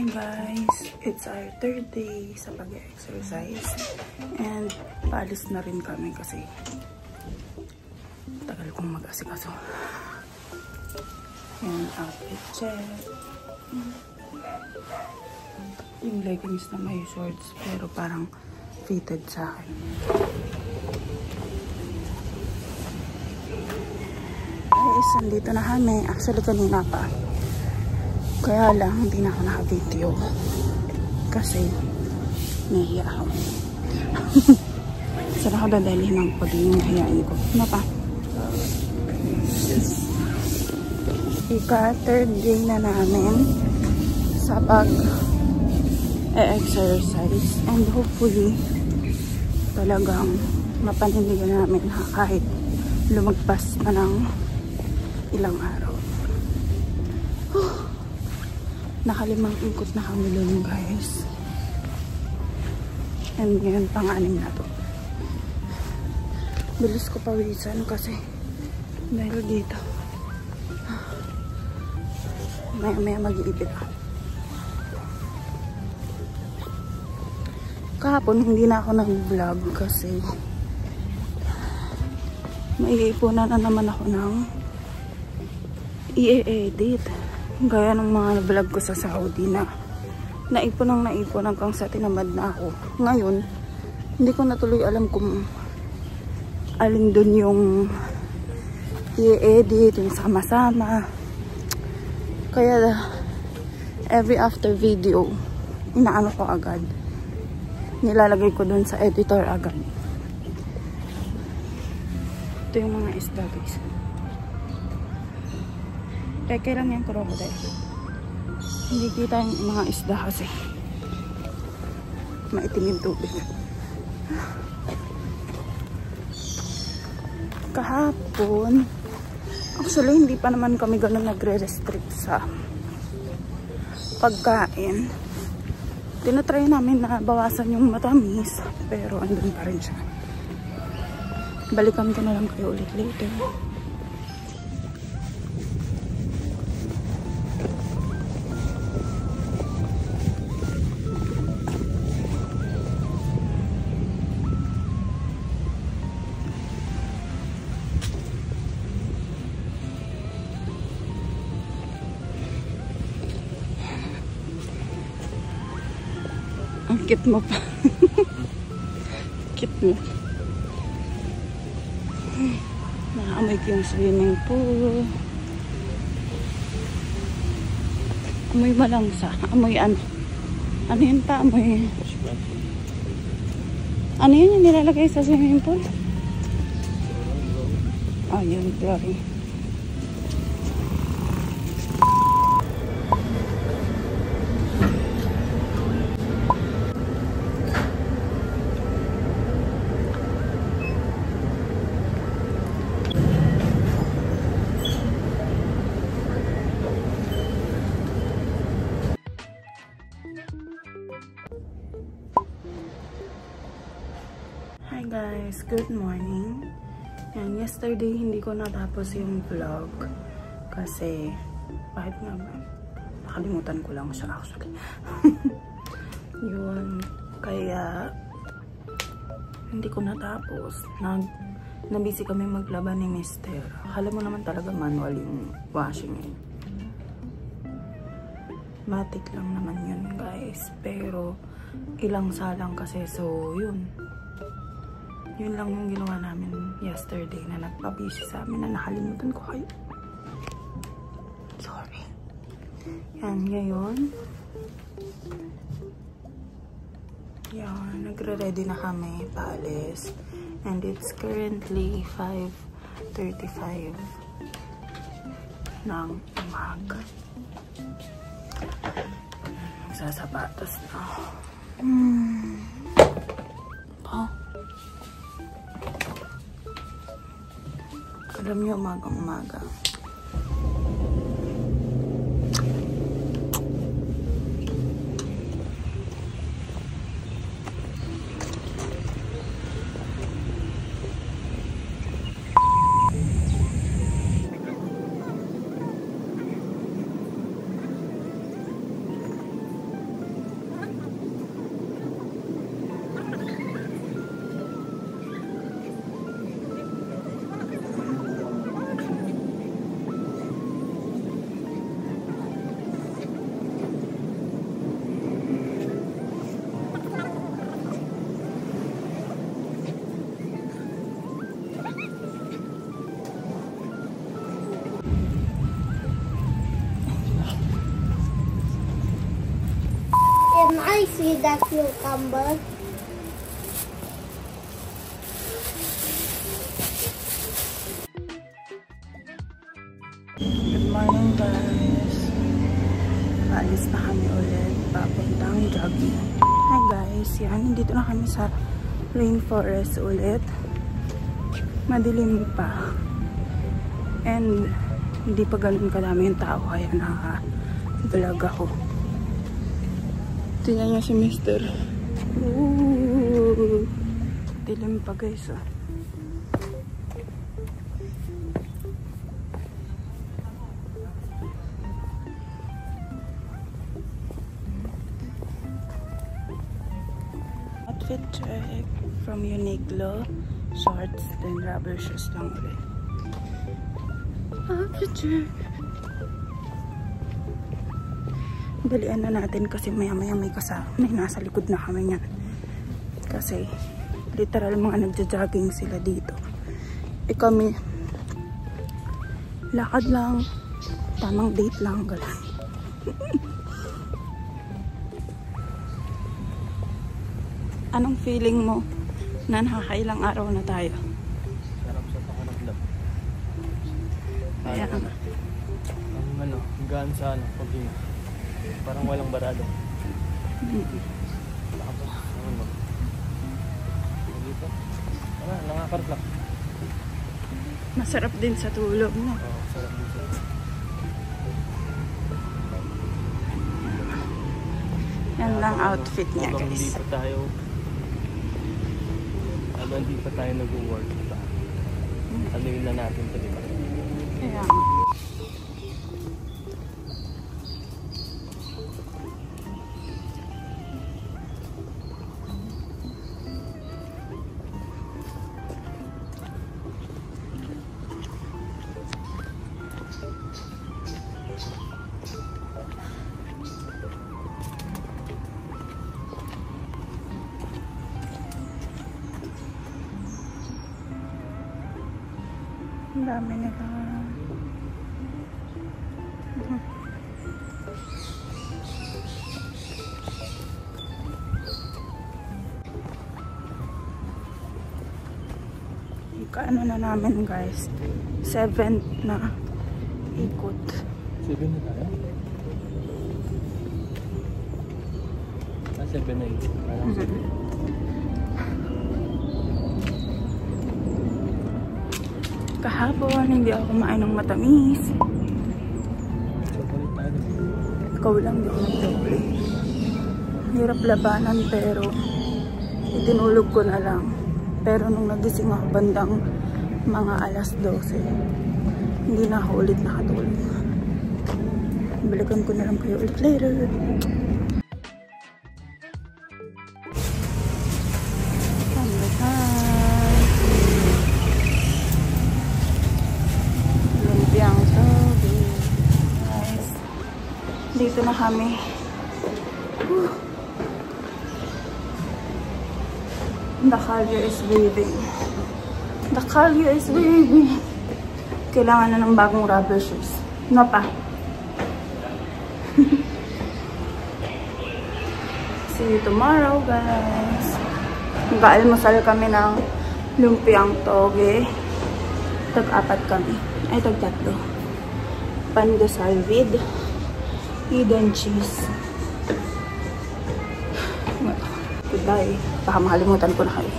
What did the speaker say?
Hi guys! It's our third day sa pag-exercise and paalis na rin kami kasi tagal kong mag-asikaso. Yan, outfit check. Yung leggings na may shorts pero parang fitted sa akin. Guys, andito na kami. Actually kanina pa. Kaya lang, hindi na ako naka-video. Kasi, nahiya ako. Saan ako dadalhin ng pagiging nahiyain ko? Ano pa? Third day na namin sa pag-exercise. And hopefully, talagang mapanindigan namin kahit lumagpas pa ng ilang araw. Nakalimang ikot na kami doon guys. And ngayon pang-anim na to. Bilis ko pawisan kasi dahil dito maya mag-iipit ako. Kahapon hindi na ako nag-vlog kasi maiipunan na naman ako ng i-edit. Gaya ng mga vlog ko sa Saudi na naipon hanggang sa tinamad na ako. Ngayon, hindi ko na tuloy alam kung alin dun yung i-edit, yung sama-sama. Kaya, every after video, inaano ko agad. Nilalagay ko dun sa editor agad. Ito yung mga isda guys. Peke lang yung crocodile. Hindi kita yung mga isda kasi maitim yung tubig. Kahapon, actually hindi pa naman kami ganun nagre-restrict sa pagkain. Tinatry namin na bawasan yung matamis, pero andun pa rin siya. Balikan ko na lang kayo ulit later. Ang cute mo pa. Cute mo. Nakaamoy ko yung swimming pool. Amoy malangsa. Amoy ano? Ano yun pa? Amoy... Ano yun yung nilalagay sa swimming pool? Ah, yun. Sorry. Hi guys, good morning. And yesterday hindi ko natapos yung vlog kasi bakit nga ba? Nakalimutan ko lang siya actually. Yun, kaya hindi ko natapos. Nabisi kami maglaban ni Mister. Akala mo naman talaga manual yung washing eh. Matic lang naman yun guys, pero ilang salang kasi, so yun. Yun lang yung ginawa namin yesterday na nagpabisi sa amin na nakalimutan ko kayo. Sorry. Yan, ngayon. Yan, nagre-ready na kami paalis. And it's currently 5:35 ng umaga. Magsasapatos na. Oh. Alam niyo, umagang-umaga. Can I see that cucumber? Good morning guys. Alis na kami ulit papuntang jogging. Hi guys, yan. Nandito na kami sa rainforest ulit. Madilim pa. And hindi pa ganun kadami yung tao kaya naka-vlog ako. Tingnan niya si Mr. Ooh, dilim pa guys oh. Outfit check from Uniqlo. Shorts, then rubber shoes lang ulit. Outfit check. Dalian na natin kasi maya-maya may nasa likod na kami niyan. Kasi literal mga nagja-jogging sila dito. Kami lakad lang, tamang date lang gano'n. Anong feeling mo na nakakailang araw na tayo? Sarap sa pakiramdam. Kaya Hanggang sa paghinga. Parang walang barado. Tapos, dito. Nangakarplak. masarap din sa tulog, no? Oo, sarap dito. Yan lang outfit niya, Habang guys. hindi pa tayo nag-work pa. Aluin na natin ito, diba? Kaya ang dami nila. Kaano na namin guys? 7th na ikot. 7 na tayo? 7 na ikot. Parang 7. Kahapon, hindi ako kumain ng matamis. Chocolate tayo. Ikaw lang, di ako nag-chocolate. Hirap labanan pero itinulog ko na lang. Pero nung nagising ako bandang mga alas 12, hindi na ako ulit nakatulog. Balikan ko na lang kayo ulit later. Dito na kami. The Calio is waving. The Calio is waving. Kailangan na ng bagong rubber shoes. No pa. See you tomorrow, guys. Mag-almusal kami ng lumpiang toge. Tag-apat kami. Ay, tag-tatlo. Pandesal with hidden cheese. Goodbye. Baka makalimutan ko na kayo.